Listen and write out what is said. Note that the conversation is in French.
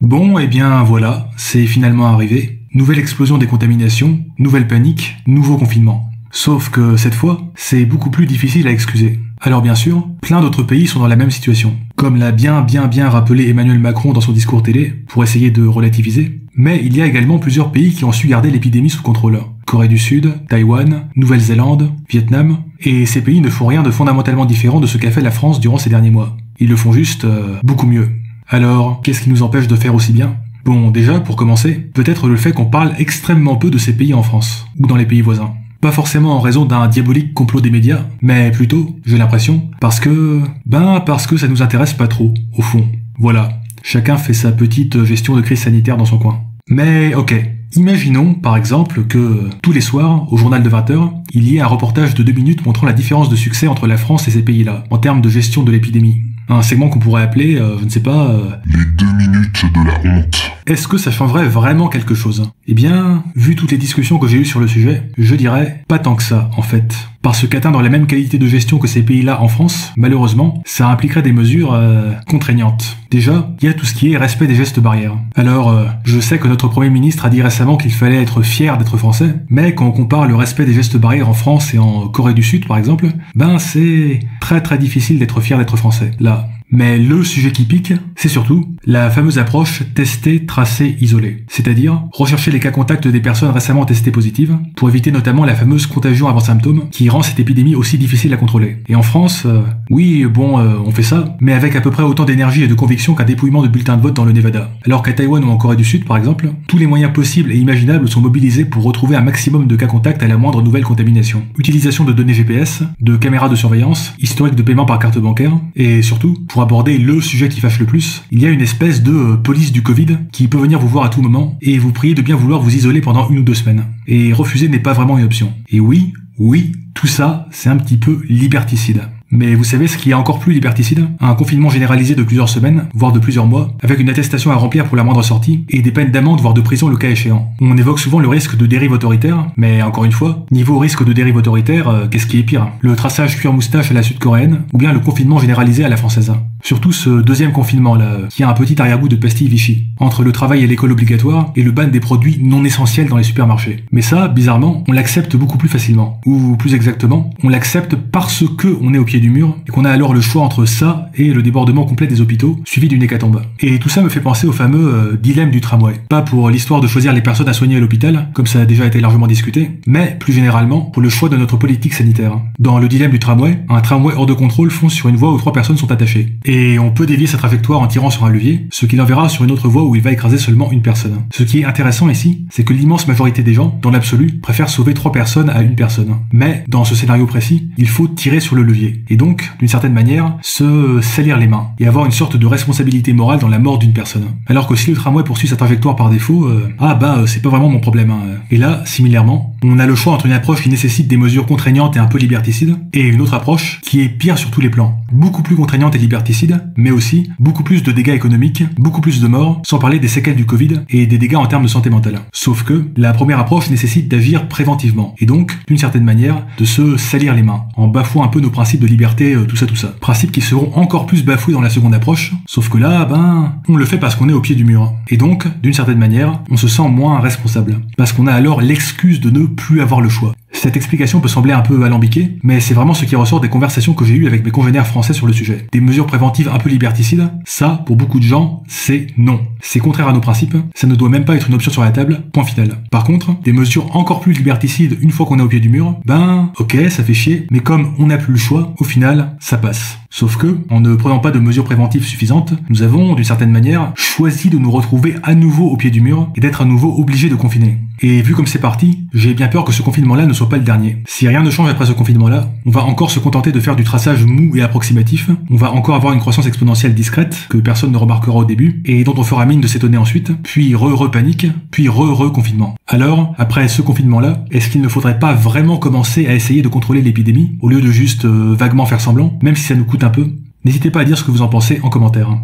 Bon, eh bien voilà, c'est finalement arrivé. Nouvelle explosion des contaminations, nouvelle panique, nouveau confinement. Sauf que cette fois, c'est beaucoup plus difficile à excuser. Alors bien sûr, plein d'autres pays sont dans la même situation. Comme l'a bien rappelé Emmanuel Macron dans son discours télé, pour essayer de relativiser. Mais il y a également plusieurs pays qui ont su garder l'épidémie sous contrôle. Corée du Sud, Taïwan, Nouvelle-Zélande, Vietnam. Et ces pays ne font rien de fondamentalement différent de ce qu'a fait la France durant ces derniers mois. Ils le font juste beaucoup mieux. Alors, qu'est-ce qui nous empêche de faire aussi bien ? Bon, déjà, pour commencer, peut-être le fait qu'on parle extrêmement peu de ces pays en France, ou dans les pays voisins. Pas forcément en raison d'un diabolique complot des médias, mais plutôt, j'ai l'impression, parce que ça nous intéresse pas trop, au fond. Voilà, chacun fait sa petite gestion de crise sanitaire dans son coin. Mais ok, imaginons par exemple que tous les soirs, au journal de 20h, il y ait un reportage de 2 minutes montrant la différence de succès entre la France et ces pays-là, en termes de gestion de l'épidémie. Un segment qu'on pourrait appeler, je ne sais pas... Les 2 minutes de la honte. Est-ce que ça changerait vraiment quelque chose ? Eh bien, vu toutes les discussions que j'ai eues sur le sujet, je dirais pas tant que ça, en fait. Parce qu'atteindre la même qualité de gestion que ces pays-là en France, malheureusement, ça impliquerait des mesures contraignantes. Déjà, il y a tout ce qui est respect des gestes barrières. Alors, je sais que notre Premier ministre a dit récemment qu'il fallait être fier d'être français, mais quand on compare le respect des gestes barrières en France et en Corée du Sud, par exemple, c'est très difficile d'être fier d'être français, là. Mais le sujet qui pique, c'est surtout la fameuse approche tester, tracer, isoler. C'est-à-dire rechercher les cas contacts des personnes récemment testées positives pour éviter notamment la fameuse contagion avant symptômes qui rend cette épidémie aussi difficile à contrôler. Et en France, on fait ça, mais avec à peu près autant d'énergie et de conviction qu'un dépouillement de bulletins de vote dans le Nevada. Alors qu'à Taïwan ou en Corée du Sud, par exemple, tous les moyens possibles et imaginables sont mobilisés pour retrouver un maximum de cas contacts à la moindre nouvelle contamination. Utilisation de données GPS, de caméras de surveillance, historique de paiement par carte bancaire, et surtout, pour aborder le sujet qui fâche le plus, il y a une espèce de police du Covid qui peut venir vous voir à tout moment et vous prier de bien vouloir vous isoler pendant 1 ou 2 semaines. Et refuser n'est pas vraiment une option. Et oui, tout ça, c'est un petit peu liberticide. Mais vous savez ce qui est encore plus liberticide ? Un confinement généralisé de plusieurs semaines, voire de plusieurs mois, avec une attestation à remplir pour la moindre sortie, et des peines d'amende voire de prison le cas échéant. On évoque souvent le risque de dérive autoritaire, mais encore une fois, niveau risque de dérive autoritaire, qu'est-ce qui est pire ? Le traçage cuir-moustache à la sud-coréenne, ou bien le confinement généralisé à la française ? Surtout ce deuxième confinement-là, qui a un petit arrière-goût de pastille Vichy, entre le travail et l'école obligatoire, et le ban des produits non essentiels dans les supermarchés. Mais ça, bizarrement, on l'accepte beaucoup plus facilement. Ou plus exactement, on l'accepte parce que on est au pied du mur, et qu'on a alors le choix entre ça et le débordement complet des hôpitaux, suivi d'une hécatombe. Et tout ça me fait penser au fameux dilemme du tramway. Pas pour l'histoire de choisir les personnes à soigner à l'hôpital, comme ça a déjà été largement discuté, mais plus généralement pour le choix de notre politique sanitaire. Dans le dilemme du tramway, un tramway hors de contrôle fonce sur une voie où 3 personnes sont attachées. Et on peut dévier sa trajectoire en tirant sur un levier, ce qui l'enverra sur une autre voie où il va écraser seulement une personne. Ce qui est intéressant ici, c'est que l'immense majorité des gens, dans l'absolu, préfèrent sauver 3 personnes à 1 personne. Mais, dans ce scénario précis, il faut tirer sur le levier. Et donc, d'une certaine manière, se salir les mains, et avoir une sorte de responsabilité morale dans la mort d'une personne. Alors que si le tramway poursuit sa trajectoire par défaut, c'est pas vraiment mon problème. Et là, similairement, on a le choix entre une approche qui nécessite des mesures contraignantes et un peu liberticides, et une autre approche qui est pire sur tous les plans. Beaucoup plus contraignante et liberticide, mais aussi beaucoup plus de dégâts économiques, beaucoup plus de morts, sans parler des séquelles du Covid et des dégâts en termes de santé mentale. Sauf que la première approche nécessite d'agir préventivement, et donc, d'une certaine manière, de se salir les mains, en bafouant un peu nos principes de liberté, tout ça. Principes qui seront encore plus bafoués dans la seconde approche, sauf que là, on le fait parce qu'on est au pied du mur. Et donc, d'une certaine manière, on se sent moins responsable, parce qu'on a alors l'excuse de ne plus avoir le choix. Cette explication peut sembler un peu alambiquée, mais c'est vraiment ce qui ressort des conversations que j'ai eues avec mes congénères français sur le sujet. Des mesures préventives un peu liberticides, ça, pour beaucoup de gens, c'est non. C'est contraire à nos principes, ça ne doit même pas être une option sur la table, point final. Par contre, des mesures encore plus liberticides une fois qu'on est au pied du mur, ok, ça fait chier, mais comme on n'a plus le choix, au final, ça passe. Sauf que, en ne prenant pas de mesures préventives suffisantes, nous avons, d'une certaine manière, choisi de nous retrouver à nouveau au pied du mur et d'être à nouveau obligés de confiner. Et vu comme c'est parti, j'ai bien peur que ce confinement-là ne soit pas le dernier. Si rien ne change après ce confinement-là, on va encore se contenter de faire du traçage mou et approximatif, on va encore avoir une croissance exponentielle discrète, que personne ne remarquera au début, et dont on fera mine de s'étonner ensuite, puis re-panique, puis re-confinement. Alors, après ce confinement-là, est-ce qu'il ne faudrait pas vraiment commencer à essayer de contrôler l'épidémie, au lieu de juste vaguement faire semblant, même si ça nous coûte un peu ? N'hésitez pas à dire ce que vous en pensez en commentaire.